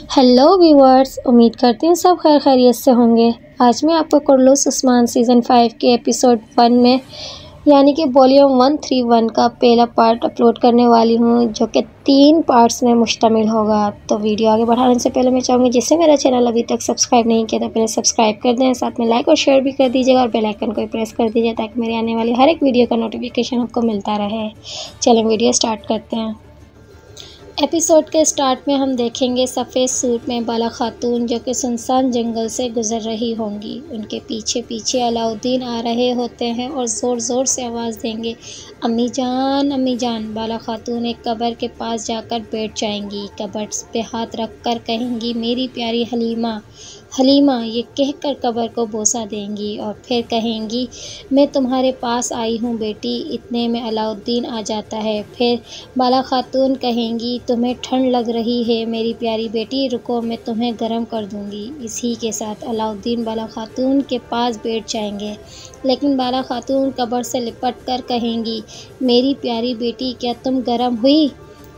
Hello viewers, उम्मीद करते हैं सब खैर खैरियत से होंगे। आज मैं आपको कुर्लुस उस्मान सीज़न 5 के एपिसोड 1 में यानी कि वॉल्यूम 131 का पहला पार्ट अपलोड करने वाली हूं, जो कि 3 पार्ट्स में मुश्तमिल होगा। तो वीडियो आगे बढ़ाने से पहले मैं चाहूँगी जिससे मेरा चैनल अभी तक सब्सक्राइब नहीं किया तो पहले सब्सक्राइब कर दें, साथ में लाइक और शेयर भी कर दीजिएगा और बेल आइकन को प्रेस कर दीजिए ताकि मेरे आने वाली हर एक वीडियो का नोटिफिकेशन आपको मिलता रहे। चलें वीडियो स्टार्ट करते हैं। एपिसोड के स्टार्ट में हम देखेंगे सफ़ेद सूट में बाला खातून जो कि सुनसान जंगल से गुजर रही होंगी। उनके पीछे पीछे अलाउद्दीन आ रहे होते हैं और ज़ोर ज़ोर से आवाज़ देंगे, अम्मी जान अम्मी जान। बाला खातून एक कब्र के पास जाकर बैठ जाएंगी। कब्र पे हाथ रख कर कहेंगी, मेरी प्यारी हलीमा हलीमा, ये कहकर कब्र को बोसा देंगी और फिर कहेंगी, मैं तुम्हारे पास आई हूँ बेटी। इतने में अलाउद्दीन आ जाता है। फिर बाला खातून कहेंगी, तुम्हें ठंड लग रही है मेरी प्यारी बेटी, रुको मैं तुम्हें गर्म कर दूंगी। इसी के साथ अलाउद्दीन बाला खातून के पास बैठ जाएंगे, लेकिन बाला खातून कब्र से लिपट कर कहेंगी, मेरी प्यारी बेटी क्या तुम गर्म हुई?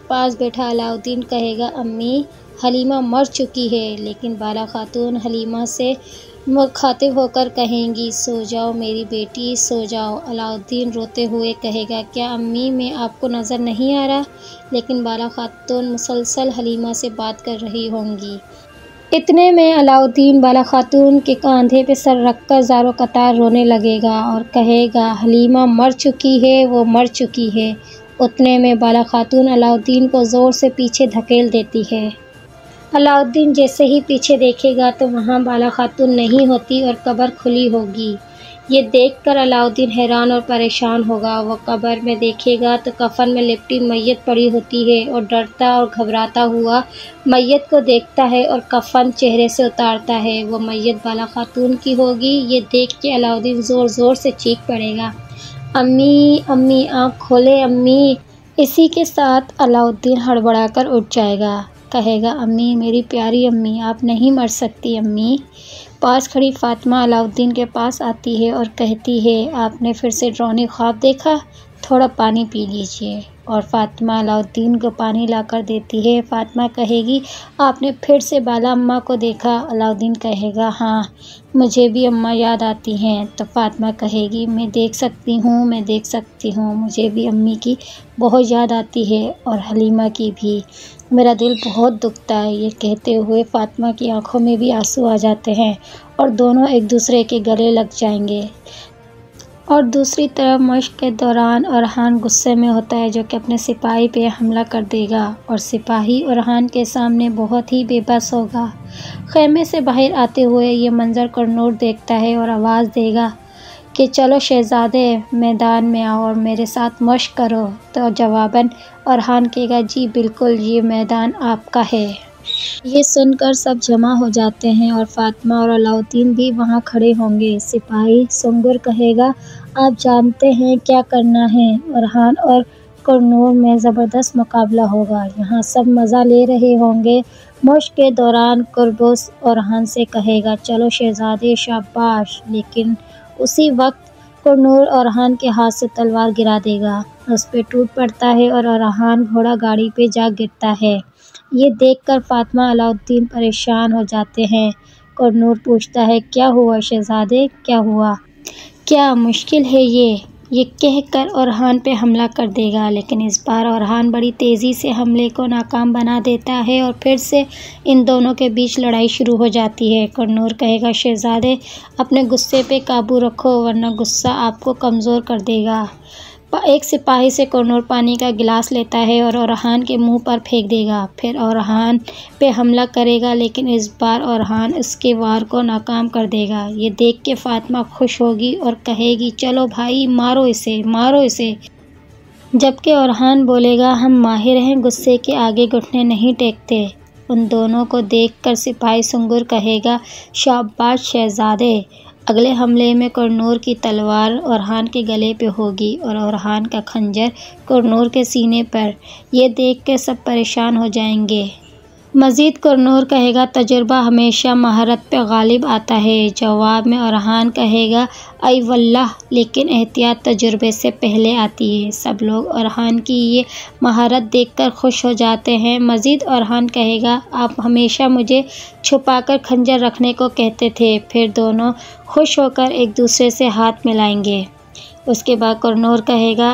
पास बैठा अलाउद्दीन कहेगा, अम्मी हलीमा मर चुकी है। लेकिन बाला खातून हलीमा से मुखातिब होकर कहेंगी, सो जाओ मेरी बेटी सो जाओ। अलाउद्दीन रोते हुए कहेगा, क्या अम्मी मैं आपको नज़र नहीं आ रहा? लेकिन बाला खातून मुसलसल हलीमा से बात कर रही होंगी। इतने में अलाउद्दीन बाला खातून के कंधे पे सर रखकर ज़ारो कतार रोने लगेगा और कहेगा, हलीमा मर चुकी है, वो मर चुकी है। उतने में बाला खातून अलाउद्दीन को ज़ोर से पीछे धकेल देती है। अलाउद्दीन जैसे ही पीछे देखेगा तो वहाँ बाला खातून नहीं होती और कब्र खुली होगी। ये देखकर अलाउद्दीन हैरान और परेशान होगा। वो कब्र में देखेगा तो कफन में लिपटी मैयत पड़ी होती है और डरता और घबराता हुआ मैयत को देखता है और कफन चेहरे से उतारता है। वो मैयत बाला खातून की होगी। ये देख के अलाउद्दीन ज़ोर ज़ोर से चीख पड़ेगा, अम्मी अम्मी आँख खोले अम्मी। इसी के साथ अलाउद्दीन हड़बड़ाकर उठ जाएगा, कहेगा, अम्मी मेरी प्यारी अम्मी, आप नहीं मर सकती अम्मी। पास खड़ी फ़ातिमा अलाउद्दीन के पास आती है और कहती है, आपने फिर से डरावनी ख्वाब देखा, थोड़ा पानी पी लीजिए। और फ़ातिमा अलाउद्दीन को पानी लाकर देती है। फ़ातिमा कहेगी, आपने फिर से बाला अम्मा को देखा? अलाउद्दीन कहेगा, हाँ मुझे भी अम्मा याद आती हैं। तो फ़ातिमा कहेगी, मैं देख सकती हूँ, मुझे भी अम्मी की बहुत याद आती है और हलीमा की भी, मेरा दिल बहुत दुखता है। ये कहते हुए फ़ातिमा की आंखों में भी आंसू आ जाते हैं और दोनों एक दूसरे के गले लग जाएंगे। और दूसरी तरफ मश्क के दौरान अरहान गुस्से में होता है, जो कि अपने सिपाही पे हमला कर देगा और सिपाही अरहान के सामने बहुत ही बेबस होगा। खेमे से बाहर आते हुए ये मंजर कुरनूर देखता है और आवाज़ देगा कि चलो शहज़ादे मैदान में आओ और मेरे साथ मश्क करो। तो जवाबन अरहान कहेगा, जी बिल्कुल, ये मैदान आपका है। ये सुनकर सब जमा हो जाते हैं और फ़ातिमा और अलाउद्दीन भी वहाँ खड़े होंगे। सिपाही सुंगर कहेगा, आप जानते हैं क्या करना है। अरहान और कुरनूर में ज़बरदस्त मुकाबला होगा। यहाँ सब मज़ा ले रहे होंगे। मश्क के दौरान कुर्बुस अरहान से कहेगा, चलो शहज़ादे शाबाश। लेकिन उसी वक्त कुरनूर अरहान के हाथ से तलवार गिरा देगा। उस पे टूट पड़ता है और अरहान घोड़ा गाड़ी पे जा गिरता है। ये देखकर फ़ातिमा अलाउद्दीन परेशान हो जाते हैं। कुरनूर पूछता है, क्या हुआ शहज़ादे, क्या हुआ? क्या मुश्किल है ये कहकर अरहान पे हमला कर देगा। लेकिन इस बार अरहान बड़ी तेज़ी से हमले को नाकाम बना देता है और फिर से इन दोनों के बीच लड़ाई शुरू हो जाती है। कुरनूर कहेगा, शहज़ादे अपने गुस्से पे काबू रखो वरना गुस्सा आपको कमज़ोर कर देगा। एक सिपाही से कुरनूर पानी का गिलास लेता है और अरहान के मुंह पर फेंक देगा। फिर अरहान पे हमला करेगा, लेकिन इस बार अरहान इसके वार को नाकाम कर देगा। ये देख के फ़ातिमा खुश होगी और कहेगी, चलो भाई मारो इसे। जबकि अरहान बोलेगा, हम माहिर हैं, गुस्से के आगे घुटने नहीं टेकते। उन दोनों को देखकर सिपाही सुंगर कहेगा, शाबाश शहज़ादे। अगले हमले में कुरनूर की तलवार अरहान के गले पे होगी और अरहान का खंजर कुरनूर के सीने पर। ये देख के सब परेशान हो जाएंगे। मज़ीद कुरनूर कहेगा तजुर्बा हमेशा महारत पे गालिब आता है। जवाब में अरहान कहेगा आई वल्लाह, लेकिन एहतियात तजुर्बे से पहले आती है। सब लोग अरहान की ये महारत देखकर खुश हो जाते हैं। मज़ीद अरहान कहेगा आप हमेशा मुझे छुपाकर खंजर रखने को कहते थे। फिर दोनों खुश होकर एक दूसरे से हाथ मिलाएंगे। उसके बाद कुरनूर कहेगा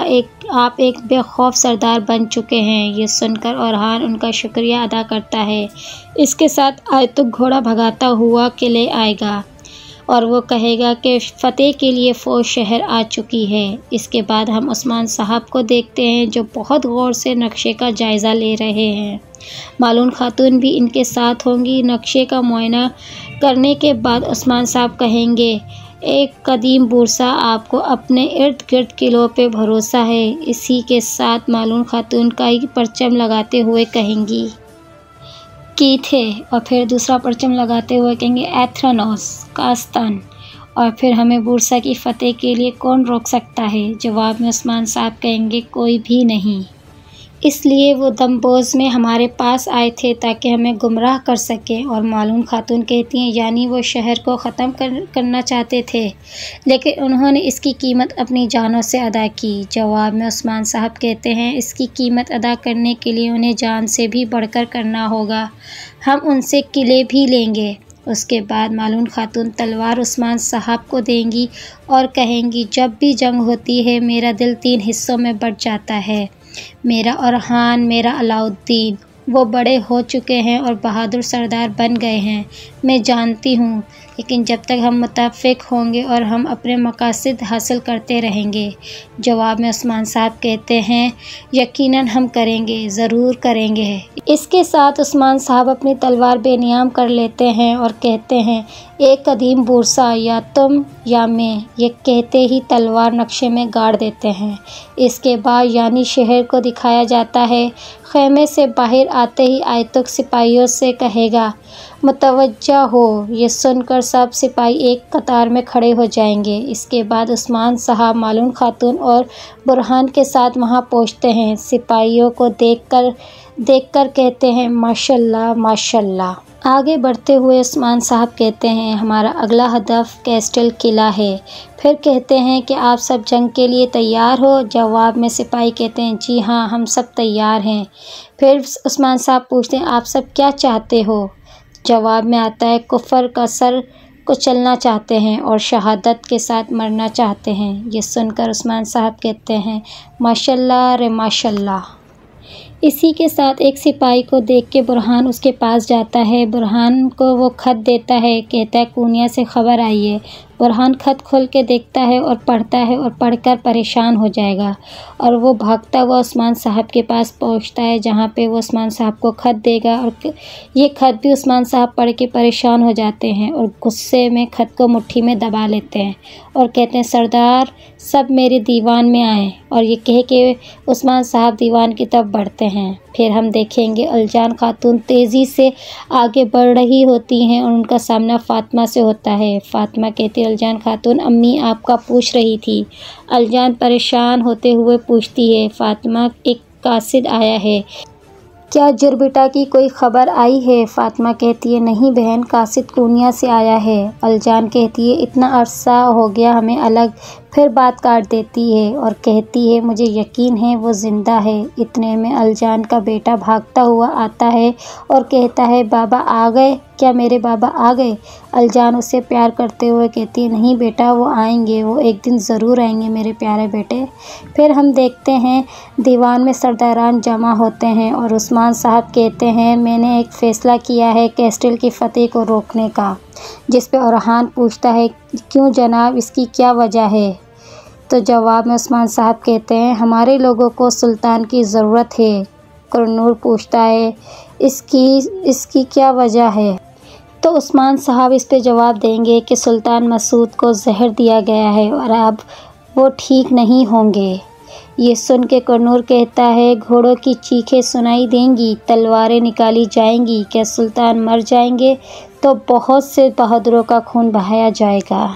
आप एक बेखौफ सरदार बन चुके हैं। ये सुनकर अरहान उनका शुक्रिया अदा करता है। इसके साथ आयतुक घोड़ा भगाता हुआ किले आएगा और वो कहेगा कि फ़तेह के लिए फ़ौज शहर आ चुकी है। इसके बाद हम उस्मान साहब को देखते हैं जो बहुत गौर से नक्शे का जायज़ा ले रहे हैं। मालून खातून भी इनके साथ होंगी। नक्शे का मुआयना करने के बाद उस्मान साहब कहेंगे एक कदीम बुरसा आपको अपने इर्द गिर्द किलों पे भरोसा है। इसी के साथ मालून खातून का ही परचम लगाते हुए कहेंगी की थे, और फिर दूसरा परचम लगाते हुए कहेंगे एथ्रानोस कास्तान, और फिर हमें बुरसा की फ़तेह के लिए कौन रोक सकता है। जवाब में उस्मान साहब कहेंगे कोई भी नहीं, इसलिए वो दमबोज में हमारे पास आए थे ताकि हमें गुमराह कर सकें। और मालून खातून कहती हैं यानी वो शहर को ख़त्म करना चाहते थे, लेकिन उन्होंने इसकी कीमत अपनी जानों से अदा की। जवाब में उस्मान साहब कहते हैं इसकी कीमत अदा करने के लिए उन्हें जान से भी बढ़कर करना होगा। हम उनसे किले भी लेंगे। उसके बाद मालून खातून तलवार उस्मान साहब को देंगी और कहेंगी जब भी जंग होती है मेरा दिल 3 हिस्सों में बँट जाता है। मेरा अरहान, मेरा अलाउद्दीन, वो बड़े हो चुके हैं और बहादुर सरदार बन गए हैं, मैं जानती हूँ, लेकिन जब तक हम मुत्तफ़िक़ होंगे और हम अपने मकासद हासिल करते रहेंगे। जवाब में उस्मान साहब कहते हैं यकीनन हम करेंगे, ज़रूर करेंगे। इसके साथ उस्मान साहब अपनी तलवार बेनियाम कर लेते हैं और कहते हैं एक कदीम बुरसा, या तुम या मैं, ये कहते ही तलवार नक्शे में गाड़ देते हैं। इसके बाद यानी शहर को दिखाया जाता है। ख़ैमे से बाहर आते ही आयतुक सिपाहियों से कहेगा मुतवज्जा हो। ये सुनकर सब सिपाही एक कतार में खड़े हो जाएंगे। इसके बाद उस्मान साहब मालून खातून और बुरहान के साथ वहाँ पहुँचते हैं। सिपाहियों को देखकर कहते हैं माशाल्लाह माशाल्लाह। आगे बढ़ते हुए उस्मान साहब कहते हैं हमारा अगला हदफ कैस्टल किला है। फिर कहते हैं कि आप सब जंग के लिए तैयार हो। जवाब में सिपाही कहते हैं जी हाँ, हम सब तैयार हैं। फिर उस्मान साहब पूछते हैं आप सब क्या चाहते हो। जवाब में आता है कुफर का सर को चलना चाहते हैं और शहादत के साथ मरना चाहते हैं। ये सुनकर उस्मान साहब कहते हैं माशाल्लाह रे माशाल्लाह। इसी के साथ एक सिपाही को देख के बुरहान उसके पास जाता है। बुरहान को वो खत देता है, कहता है कूनिया से ख़बर आई है। बुरहान खत खोल के देखता है और पढ़ता है और पढ़कर परेशान हो जाएगा और वो भागता हुआ उस्मान साहब के पास पहुंचता है, जहां पे वो उस्मान साहब को खत देगा। और ये खत भी उस्मान साहब पढ़ के परेशान हो जाते हैं और गुस्से में खत को मुट्ठी में दबा लेते हैं और कहते हैं सरदार सब मेरे दीवान में आए। और ये कह के उस्मान साहब दीवान की तरफ बढ़ते हैं। फिर हम देखेंगे अलजान खातून तेज़ी से आगे बढ़ रही होती हैं और उनका सामना फ़ातिमा से होता है। फ़ातिमा कहती है अलजान खातून अम्मी आपका पूछ रही थी। अलजान परेशान होते हुए पूछती है फ़ातिमा एक कासिद आया है, क्या जुरबिटा की कोई ख़बर आई है। फ़ातिमा कहती है नहीं बहन, कासिद कूनिया से आया है। अलजान कहती है इतना अरसा हो गया हमें अलग। फिर बात काट देती है और कहती है मुझे यकीन है वो ज़िंदा है। इतने में अलजान का बेटा भागता हुआ आता है और कहता है बाबा आ गए, क्या मेरे बाबा आ गए। अलजान उससे प्यार करते हुए कहती है नहीं बेटा वो आएंगे, वो एक दिन ज़रूर आएंगे मेरे प्यारे बेटे। फिर हम देखते हैं दीवान में सरदारान जमा होते हैं और उस्मान साहब कहते हैं मैंने एक फ़ैसला किया है कैस्टल की फ़तेह को रोकने का। जिस पे अरहान पूछता है क्यों जनाब, इसकी क्या वजह है। तो जवाब में उस्मान साहब कहते हैं हमारे लोगों को सुल्तान की ज़रूरत है। कुरनूर पूछता है इसकी क्या वजह है। तो उस्मान साहब इस पे जवाब देंगे कि सुल्तान मसूद को जहर दिया गया है और अब वो ठीक नहीं होंगे। ये सुन के कुरनूर कहता है घोड़ों की चीखें सुनाई देंगी, तलवारें निकाली जाएंगी, क्या सुल्तान मर जाएंगे तो बहुत से बहादुरों का खून बहाया जाएगा।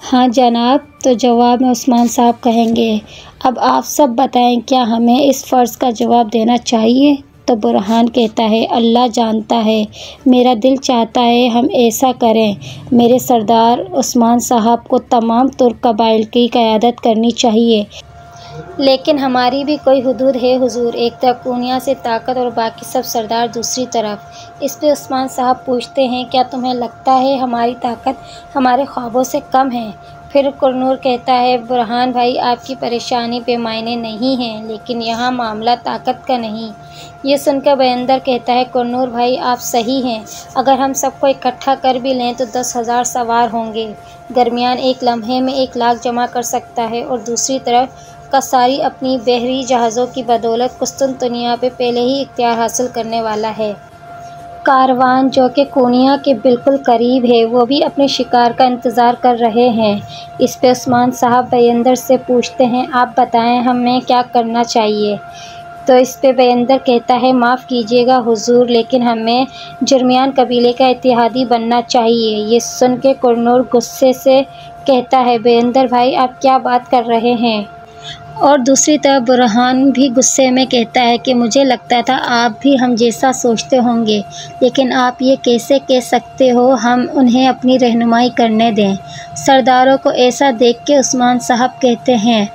हाँ जनाब। तो जवाब में उस्मान साहब कहेंगे अब आप सब बताएं क्या हमें इस फ़र्ज़ का जवाब देना चाहिए। तो बुरहान कहता है, अल्लाह जानता है, मेरा दिल चाहता है हम ऐसा करें। मेरे सरदार उस्मान साहब को तमाम तुर्क कबाइल की क़यादत करनी चाहिए, लेकिन हमारी भी कोई हुदूद है हुजूर। एक तरफ पूर्णिया से ताकत और बाकी सब सरदार दूसरी तरफ। इस पे उस्मान साहब पूछते हैं, क्या तुम्हें लगता है हमारी ताकत हमारे ख्वाबों से कम है? फिर कुरनूर कहता है, बुरहान भाई आपकी परेशानी बेमायने नहीं है, लेकिन यहाँ मामला ताकत का नहीं। ये सुनकर बयंदर कहता है, कुरनूर भाई आप सही हैं, अगर हम सबको इकट्ठा कर भी लें तो 10,000 सवार होंगे। दरमियान एक लम्हे में 1 लाख जमा कर सकता है और दूसरी तरफ कसारी अपनी बहरी जहाज़ों की बदौलत कुस्तुनतुनिया पे पहले ही इख्तियार हासिल करने वाला है। कारवान जो कि कोनिया के बिल्कुल करीब है, वो भी अपने शिकार का इंतज़ार कर रहे हैं। इस पे उस्मान साहब बयंदर से पूछते हैं, आप बताएं हमें क्या करना चाहिए? तो इस पे बयंदर कहता है, माफ़ कीजिएगा हुजूर, लेकिन हमें जुर्मियान कबीले का इत्तेहादी बनना चाहिए। ये सुन के कुरनूर गुस्से से कहता है, बयंदर भाई आप क्या बात कर रहे हैं? और दूसरी तरफ बुरहान भी गुस्से में कहता है कि मुझे लगता था आप भी हम जैसा सोचते होंगे, लेकिन आप ये कैसे कह सकते हो हम उन्हें अपनी रहनुमाई करने दें? सरदारों को ऐसा देख के उस्मान साहब कहते हैं,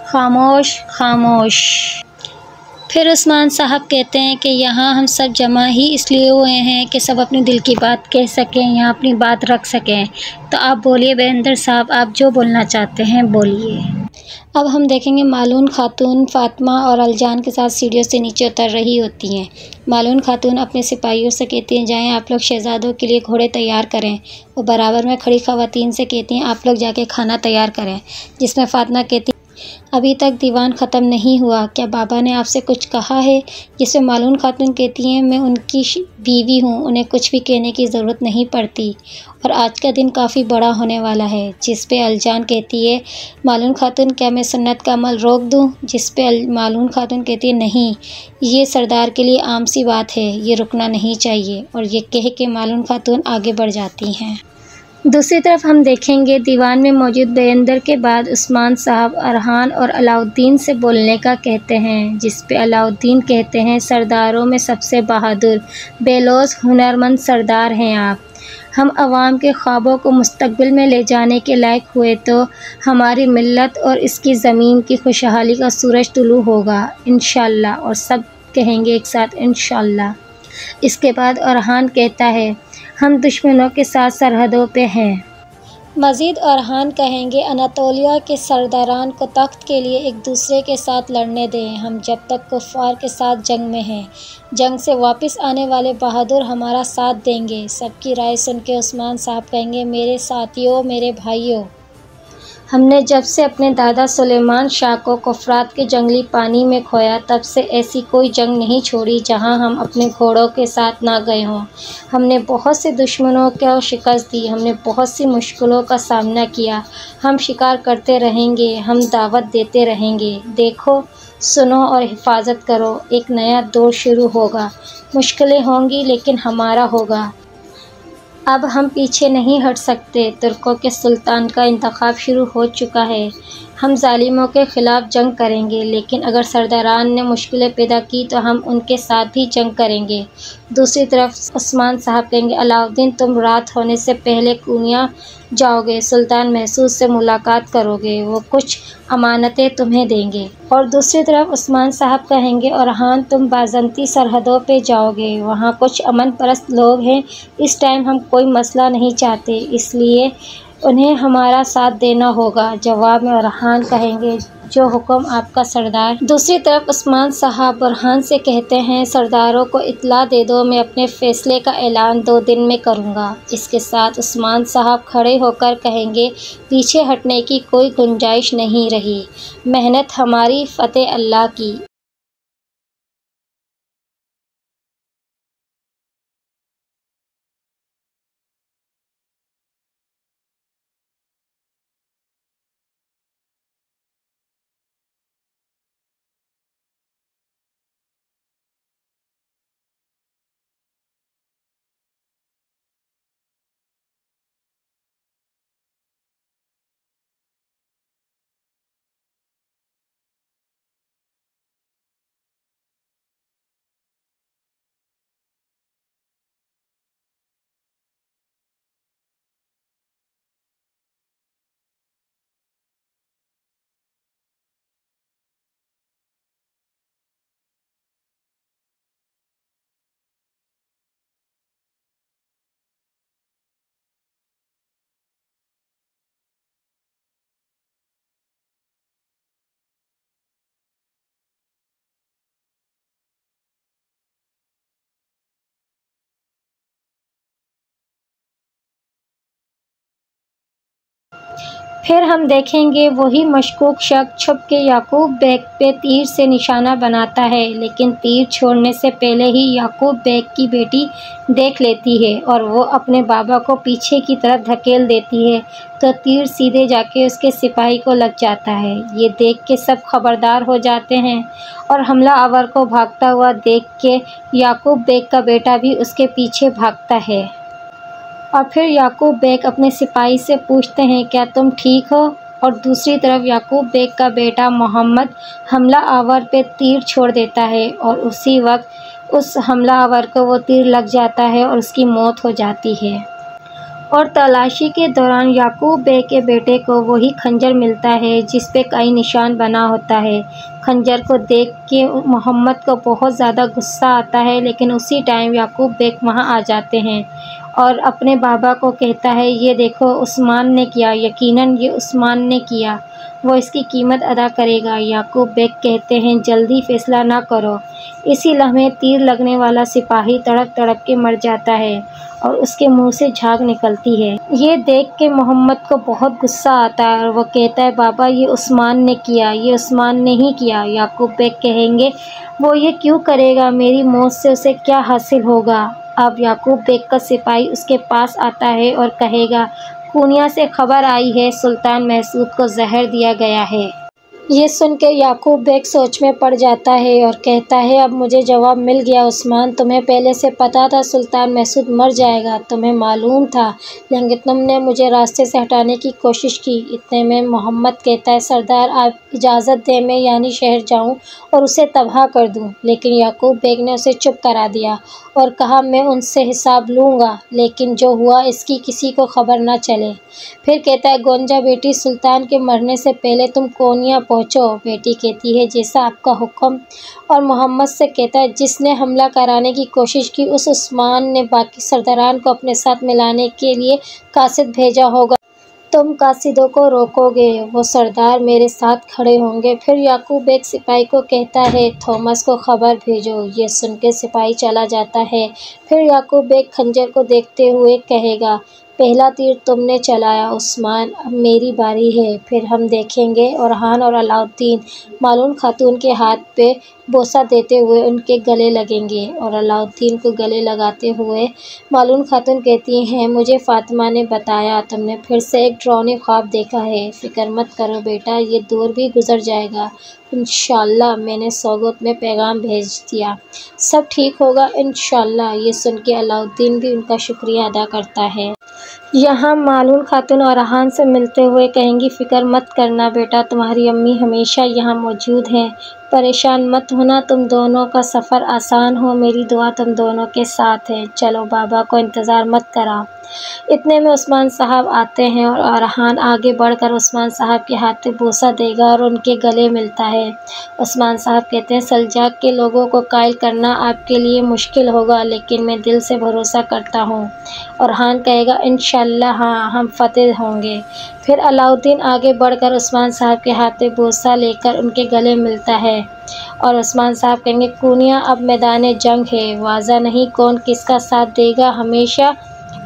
खामोश खामोश। फिर उस्मान साहब कहते हैं कि यहाँ हम सब जमा ही इसलिए हुए हैं कि सब अपने दिल की बात कह सकें, यहाँ अपनी बात रख सकें। तो आप बोलिए बयंदर साहब, आप जो बोलना चाहते हैं बोलिए। अब हम देखेंगे मालून खातून फ़ातिमा और अलजान के साथ सीढ़ियों से नीचे उतर रही होती हैं। मालून खातून अपने सिपाहियों से कहती हैं, जाएं आप लोग शहज़ादों के लिए घोड़े तैयार करें। वो बराबर में खड़ी ख़वातीन से कहती हैं, आप लोग जाके खाना तैयार करें। जिसमें फ़ातिमा कहती, अभी तक दीवान ख़त्म नहीं हुआ, क्या बाबा ने आपसे कुछ कहा है? जिसमें मालून खातून कहती हैं, मैं उनकी बीवी हूँ, उन्हें कुछ भी कहने की ज़रूरत नहीं पड़ती और आज का दिन काफ़ी बड़ा होने वाला है। जिस पे अलजान कहती है, मालून खातून क्या मैं सुन्नत का अमल रोक दूँ? जिस पे मालून खातून कहती है, नहीं, ये सरदार के लिए आम सी बात है, ये रुकना नहीं चाहिए। और ये कह के मालून खातून आगे बढ़ जाती हैं। दूसरी तरफ हम देखेंगे दीवान में मौजूद बयंदर के बाद उस्मान साहब अरहान और अलाउद्दीन से बोलने का कहते हैं। जिस पे अलाउद्दीन कहते हैं, सरदारों में सबसे बहादुर बेलौस हुनरमंद सरदार हैं आप। हम अवाम के ख्वाबों को मुस्तकबिल में ले जाने के लायक हुए तो हमारी मिल्लत और इसकी ज़मीन की खुशहाली का सूरज तुलू होगा इंशाअल्लाह। और सब कहेंगे एक साथ, इंशाअल्लाह। इसके बाद अरहान कहता है, हम दुश्मनों के साथ सरहदों पे हैं। मज़ीद अरहान कहेंगे, अनातोलिया के सरदारान को तख्त के लिए एक दूसरे के साथ लड़ने दें। हम जब तक कुफ़ार के साथ जंग में हैं, जंग से वापस आने वाले बहादुर हमारा साथ देंगे। सबकी राय सुन के उस्मान साहब कहेंगे, मेरे साथियों, मेरे भाइयों, हमने जब से अपने दादा सुलेमान शाह को कुफरात के जंगली पानी में खोया, तब से ऐसी कोई जंग नहीं छोड़ी जहां हम अपने घोड़ों के साथ ना गए हों। हमने बहुत से दुश्मनों को शिकस्त दी, हमने बहुत सी मुश्किलों का सामना किया। हम शिकार करते रहेंगे, हम दावत देते रहेंगे। देखो, सुनो और हिफाजत करो, एक नया दौर शुरू होगा। मुश्किलें होंगी लेकिन हमारा होगा। अब हम पीछे नहीं हट सकते। तुर्कों के सुल्तान का इंतखाब शुरू हो चुका है। हम जालिमों के ख़िलाफ़ जंग करेंगे, लेकिन अगर सरदारान ने मुश्किलें पैदा की तो हम उनके साथ भी जंग करेंगे। दूसरी तरफ उस्मान साहब कहेंगे, अलाउद्दीन तुम रात होने से पहले कोनिया जाओगे, सुल्तान महसूद से मुलाकात करोगे, वो कुछ अमानतें तुम्हें देंगे। और दूसरी तरफ उस्मान साहब कहेंगे, अरहान तुम बाज़ंती सरहदों पे जाओगे, वहाँ कुछ अमन परस्त लोग हैं, इस टाइम हम कोई मसला नहीं चाहते, इसलिए उन्हें हमारा साथ देना होगा। जवाब में अरहान कहेंगे, जो हुक्म आपका सरदार। दूसरी तरफ उस्मान साहब बुरहान से कहते हैं, सरदारों को इत्तला दे दो, मैं अपने फ़ैसले का ऐलान 2 दिन में करूँगा। इसके साथ उस्मान साहब खड़े होकर कहेंगे, पीछे हटने की कोई गुंजाइश नहीं रही, मेहनत हमारी, फ़तेह अल्लाह की। फिर हम देखेंगे वही मशकूक शख्स छुप के याकूब बेग पे तीर से निशाना बनाता है, लेकिन तीर छोड़ने से पहले ही याकूब बेग की बेटी देख लेती है और वो अपने बाबा को पीछे की तरफ धकेल देती है, तो तीर सीधे जाके उसके सिपाही को लग जाता है। ये देख के सब खबरदार हो जाते हैं और हमला आवर को भागता हुआ देख के याकूब बेग का बेटा भी उसके पीछे भागता है। और फिर याकूब बेग अपने सिपाही से पूछते हैं, क्या तुम ठीक हो? और दूसरी तरफ याकूब बेग का बेटा मोहम्मद हमला आवर पे तीर छोड़ देता है और उसी वक्त उस हमला आवर को वो तीर लग जाता है और उसकी मौत हो जाती है। और तलाशी के दौरान याकूब बेग के बेटे को वही खंजर मिलता है जिस पे कई निशान बना होता है। खंजर को देख के मोहम्मद को बहुत ज़्यादा गुस्सा आता है, लेकिन उसी टाइम याकूब बेग वहाँ आ जाते हैं और अपने बाबा को कहता है, ये देखो उस्मान ने किया, यकीनन ये उस्मान ने किया, वो इसकी कीमत अदा करेगा। याकूब बेग कहते हैं, जल्दी फैसला ना करो। इसी लम्हे तीर लगने वाला सिपाही तड़प तड़प के मर जाता है और उसके मुंह से झाग निकलती है। ये देख के मोहम्मद को बहुत गुस्सा आता है और वो कहता है, बाबा ये उस्मान ने किया, ये उस्मान ने ही किया। याकूब बेग कहेंगे, वो ये क्यों करेगा, मेरी मौत से उसे क्या हासिल होगा। अब याकूब बेग का सिपाही उसके पास आता है और कहेगा, कुनिया से खबर आई है, सुल्तान महसूद को जहर दिया गया है। ये सुन के याकूब बेग सोच में पड़ जाता है और कहता है, अब मुझे जवाब मिल गया उस्मान, तुम्हें पहले से पता था सुल्तान महसूद मर जाएगा, तुम्हें मालूम था, लेकिन तुमने मुझे रास्ते से हटाने की कोशिश की। इतने में मोहम्मद कहता है, सरदार आप इजाज़त दें मैं यानी शहर जाऊं और उसे तबाह कर दूं। लेकिन याकूब बेग ने उसे चुप करा दिया और कहा, मैं उनसे हिसाब लूँगा, लेकिन जो हुआ इसकी किसी को खबर ना चले। फिर कहता है, गोंजा बेटी, सुल्तान के मरने से पहले तुम कोनिया पहुँचो। बेटी कहती है, जैसा आपका हुक्म। और मोहम्मद से कहता है, जिसने हमला कराने की कोशिश की उस उस्मान ने बाकी सरदारान को अपने साथ मिलाने के लिए कासिद भेजा होगा, तुम कासिदों को रोकोगे, वो सरदार मेरे साथ खड़े होंगे। फिर याकूब बेग सिपाही को कहता है, थॉमस को खबर भेजो। ये सुन के सिपाही चला जाता है। फिर याकूब बेग खंजर को देखते हुए कहेगा, पहला तीर तुमने चलाया उस्मान, अब मेरी बारी है। फिर हम देखेंगे ओरहान और अलाउद्दीन मालून खातून के हाथ पे बोसा देते हुए उनके गले लगेंगे और अलाउद्दीन को गले लगाते हुए मालून खातून कहती हैं, मुझे फ़ातिमा ने बताया तुमने फिर से एक डरावनी ख्वाब देखा है। फ़िक्र मत करो बेटा, ये दौर भी गुजर जाएगा इंशाअल्लाह। मैंने सौगत में पैगाम भेज दिया, सब ठीक होगा इंशाअल्लाह। ये सुन के अलाउद्दीन भी उनका शुक्रिया अदा करता है। यहाँ मालून खातून ओरहान से मिलते हुए कहेंगी, फ़िक्र मत करना बेटा, तुम्हारी अम्मी हमेशा यहाँ मौजूद हैं, परेशान मत होना, तुम दोनों का सफ़र आसान हो, मेरी दुआ तुम दोनों के साथ है। चलो बाबा को इंतज़ार मत कराओ। इतने में उस्मान साहब आते हैं और ओरहान आगे बढ़कर उस्मान साहब के हाथ पे बोसा देगा और उनके गले मिलता है। उस्मान साहब कहते हैं, सलजाक के लोगों को कायल करना आपके लिए मुश्किल होगा, लेकिन मैं दिल से भरोसा करता हूँ। ओरहान कहेगा, इंशाअल्लाह हाँ, हम फतेह होंगे। फिर अलाउद्दीन आगे बढ़कर उस्मान साहब के हाथ पे बोसा लेकर उनके गले मिलता है और उस्मान साहब कहेंगे, कुनिया अब मैदान जंग है, वाज़ा नहीं कौन किसका साथ देगा, हमेशा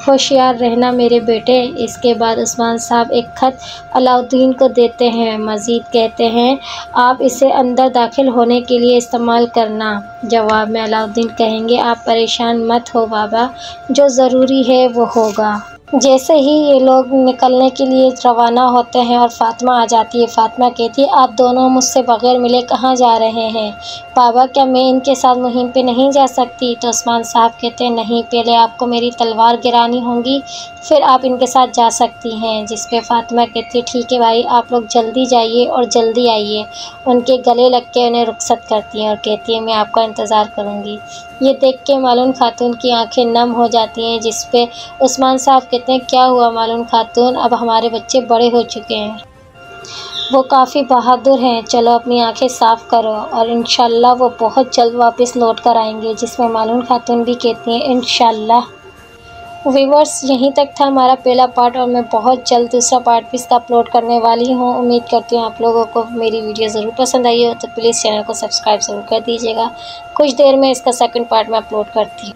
होशियार रहना मेरे बेटे। इसके बाद उस्मान साहब एक खत अलाउद्दीन को देते हैं। मज़ीद कहते हैं, आप इसे अंदर दाखिल होने के लिए इस्तेमाल करना। जवाब में अलाउद्दीन कहेंगे, आप परेशान मत हो बाबा, जो ज़रूरी है वो होगा। जैसे ही ये लोग निकलने के लिए रवाना होते हैं और फ़ातिमा आ जाती है। फ़ातिमा कहती है, आप दोनों मुझसे बग़ैर मिले कहाँ जा रहे हैं बाबा, क्या मैं इनके साथ मुहिम पे नहीं जा सकती? तो उस्मान साहब कहते हैं, नहीं, पहले आपको मेरी तलवार गिरानी होगी, फिर आप इनके साथ जा सकती हैं। जिस पे फ़ातिमा कहती है, ठीक है भाई, आप लोग जल्दी जाइए और जल्दी आइए। उनके गले लग के उन्हें रुखसत करती हैं और कहती है, मैं आपका इंतज़ार करूँगी। ये देख के मालून खातून की आंखें नम हो जाती हैं। जिस पे उस्मान साहब कहते हैं, क्या हुआ मालून खातून, अब हमारे बच्चे बड़े हो चुके हैं, वो काफ़ी बहादुर हैं, चलो अपनी आंखें साफ़ करो और इंशाअल्लाह वो बहुत जल्द वापस लौट कर आएंगे। जिसमें मालून खातून भी कहती हैं, इंशाअल्लाह। व्यूअर्स, यहीं तक था हमारा पहला पार्ट और मैं बहुत जल्द दूसरा पार्ट भी इसका अपलोड करने वाली हूँ। उम्मीद करती हूँ आप लोगों को मेरी वीडियो ज़रूर पसंद आई हो, तो प्लीज़ चैनल को सब्सक्राइब ज़रूर कर दीजिएगा। कुछ देर में इसका सेकंड पार्ट मैं अपलोड करती हूँ।